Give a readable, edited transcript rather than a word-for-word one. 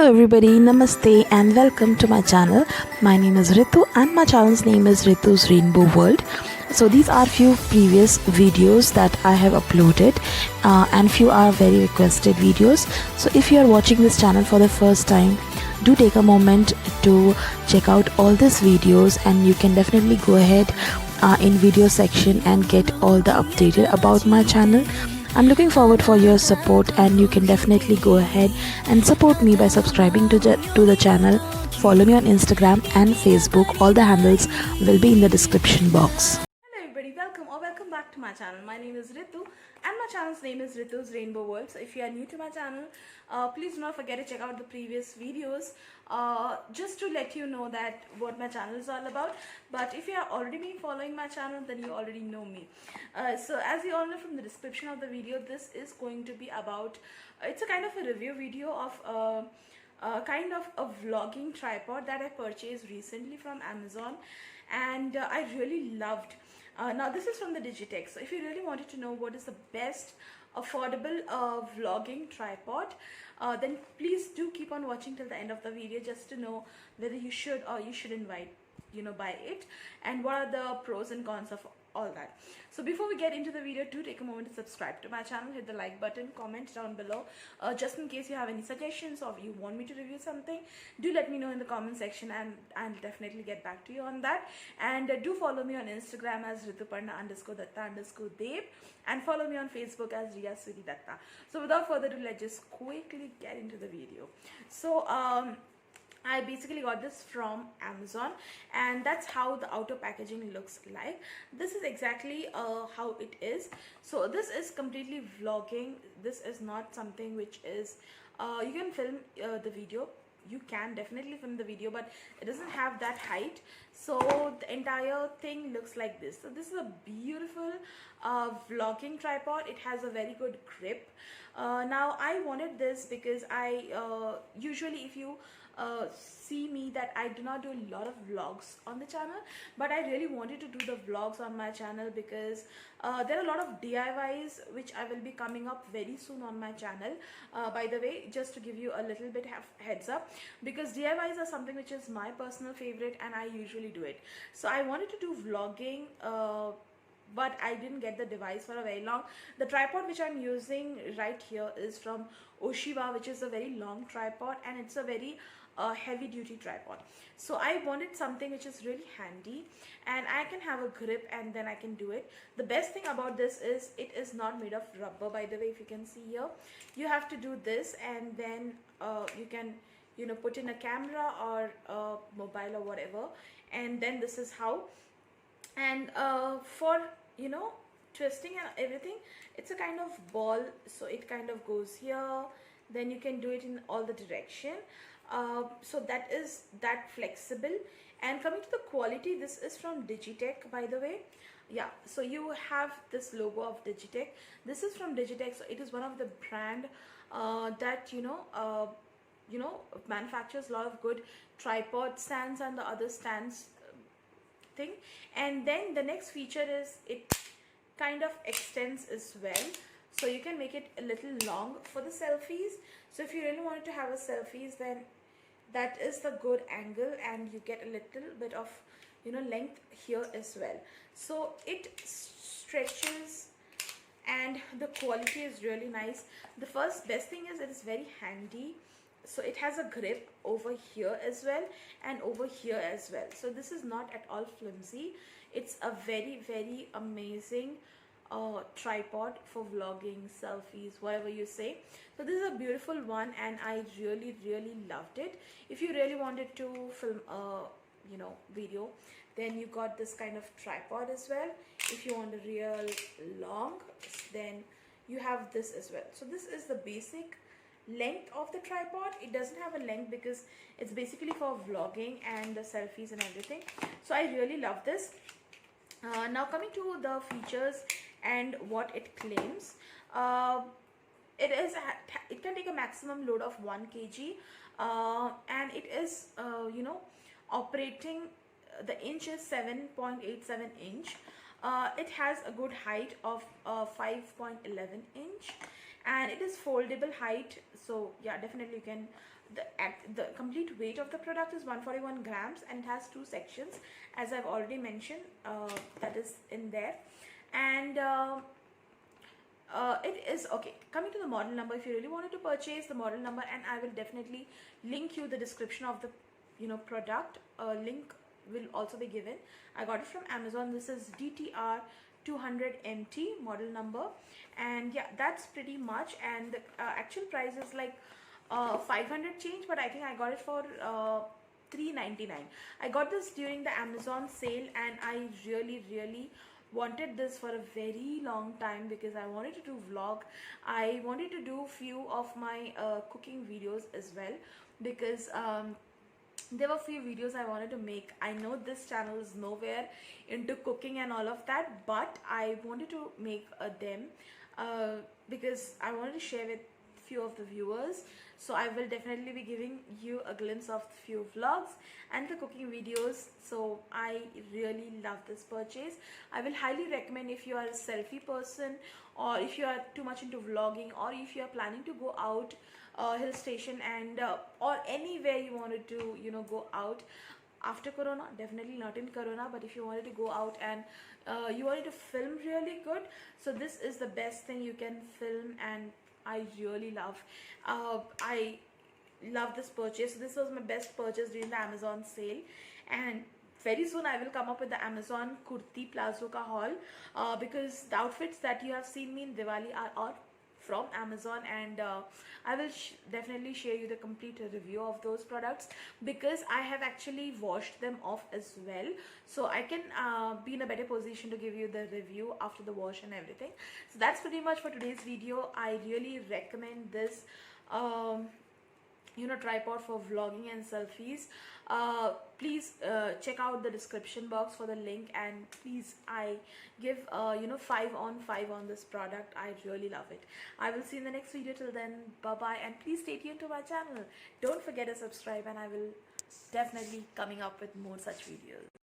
Hello everybody, namaste and welcome to my channel. My name is Ritu and my channel's name is Ritu's Rainbow World. So these are few previous videos that I have uploaded and few are very requested videos. So if you are watching this channel for the first time, do take a moment to check out all these videos, and you can definitely go ahead in video section and get all the updated about my channel. I'm looking forward for your support, and you can definitely go ahead and support me by subscribing to the channel. Follow me on Instagram and Facebook. All the handles will be in the description box. Hello everybody, welcome back to my channel. My name is Ritu and my channel's name is Ritu's Rainbow World. So if you are new to my channel, please do not forget to check out the previous videos just to let you know that what my channel is all about. But if you have already been following my channel, then you already know me. So as you all know from the description of the video, this is going to be about, it's a kind of a review video of kind of a vlogging tripod that I purchased recently from Amazon, and I really loved. Now this is from the Digitech. So if you really wanted to know what is the best affordable vlogging tripod, then please do keep on watching till the end of the video just to know whether you should or you shouldn't buy it, and what are the pros and cons of all that. So before we get into the video, do take a moment to subscribe to my channel, hit the like button, comment down below just in case you have any suggestions or if you want me to review something. Do let me know in the comment section and I'll definitely get back to you on that. And do follow me on Instagram as Rituparna_Datta_Deb, and follow me on Facebook as Riya Suri Datta. So without further ado, let's just quickly get into the video. So I basically got this from Amazon, and that's how the outer packaging looks like. This is exactly how it is. So this is completely vlogging. This is not something which is you can film the video. You can definitely film the video, but it doesn't have that height. So the entire thing looks like this. So this is a beautiful vlogging tripod. It has a very good grip. Now I wanted this because I usually, if you see me, that I do not do a lot of vlogs on the channel, but I really wanted to do the vlogs on my channel because there are a lot of DIYs which I will be coming up very soon on my channel. By the way, just to give you a little bit heads up, because DIYs are something which is my personal favorite and I usually do it. So I wanted to do vlogging, but I didn't get the device for a very long. The tripod which I'm using right here is from Oshiba, which is a very long tripod, and it's a very heavy duty tripod. So I wanted something which is really handy and I can have a grip and then I can do it. The best thing about this is it is not made of rubber, by the way. If you can see here, you have to do this and then you can put in a camera or a mobile or whatever, and then this is how. And for twisting and everything, it's a kind of ball, so it kind of goes here, then you can do it in all the direction. So that is that flexible. And coming to the quality, this is from Digitech, by the way. Yeah, so you have this logo of Digitech. This is from Digitech, so it is one of the brand that manufactures a lot of good tripod stands and the other stands thing. And then the next feature is it kind of extends as well, so you can make it a little long for the selfies. So if you really wanted to have a selfies, then that is the good angle, and you get a little bit of length here as well. So it stretches and the quality is really nice. The first best thing is it is very handy. So it has a grip over here as well and over here as well. So this is not at all flimsy. It's a very, very amazing tripod for vlogging, selfies, whatever you say. So this is a beautiful one and I really, really loved it. If you really wanted to film a video, then you got this kind of tripod as well. If you want a real long, then you have this as well. So this is the basic length of the tripod. It doesn't have a length because it's basically for vlogging and the selfies and everything. So I really love this. Now coming to the features and what it claims, it can take a maximum load of 1 kg, and it is operating, the inch is 7.87 inch. It has a good height of 5.11 inch, and it is foldable height. So yeah, definitely you can the complete weight of the product is 141 grams, and it has two sections, as I've already mentioned, that is in there. And it is okay. Coming to the model number, if you really wanted to purchase the model number, and I will definitely link you the description of the product, link will also be given. I got it from Amazon. This is DTR 200MT model number, and yeah, that's pretty much. And the actual price is like 500 change, but I think I got it for $3.99. I got this during the Amazon sale, and I really wanted this for a very long time because I wanted to do vlog. I wanted to do few of my cooking videos as well, because there were few videos I wanted to make. I know this channel is nowhere into cooking and all of that, but I wanted to make them because I wanted to share with few of the viewers. So I will definitely be giving you a glimpse of few vlogs and the cooking videos. So I really love this purchase. I will highly recommend if you are a selfie person, or if you are too much into vlogging, or if you are planning to go out hill station and or anywhere you wanted to go out after corona. Definitely not in corona, but if you wanted to go out and you wanted to film really good, so this is the best thing you can film. And I really love I love this purchase. This was my best purchase during the Amazon sale, and very soon I will come up with the Amazon kurti plazo ka haul, because the outfits that you have seen me in Diwali are all from Amazon, and I will definitely share you the complete review of those products, because I have actually washed them off as well, so I can be in a better position to give you the review after the wash and everything. So that's pretty much for today's video. I really recommend this tripod for vlogging and selfies. Please check out the description box for the link, and please, I give 5 on 5 on this product. I really love it. I will see you in the next video. Till then, bye bye, and please stay tuned to my channel. Don't forget to subscribe, and I will definitely coming up with more such videos.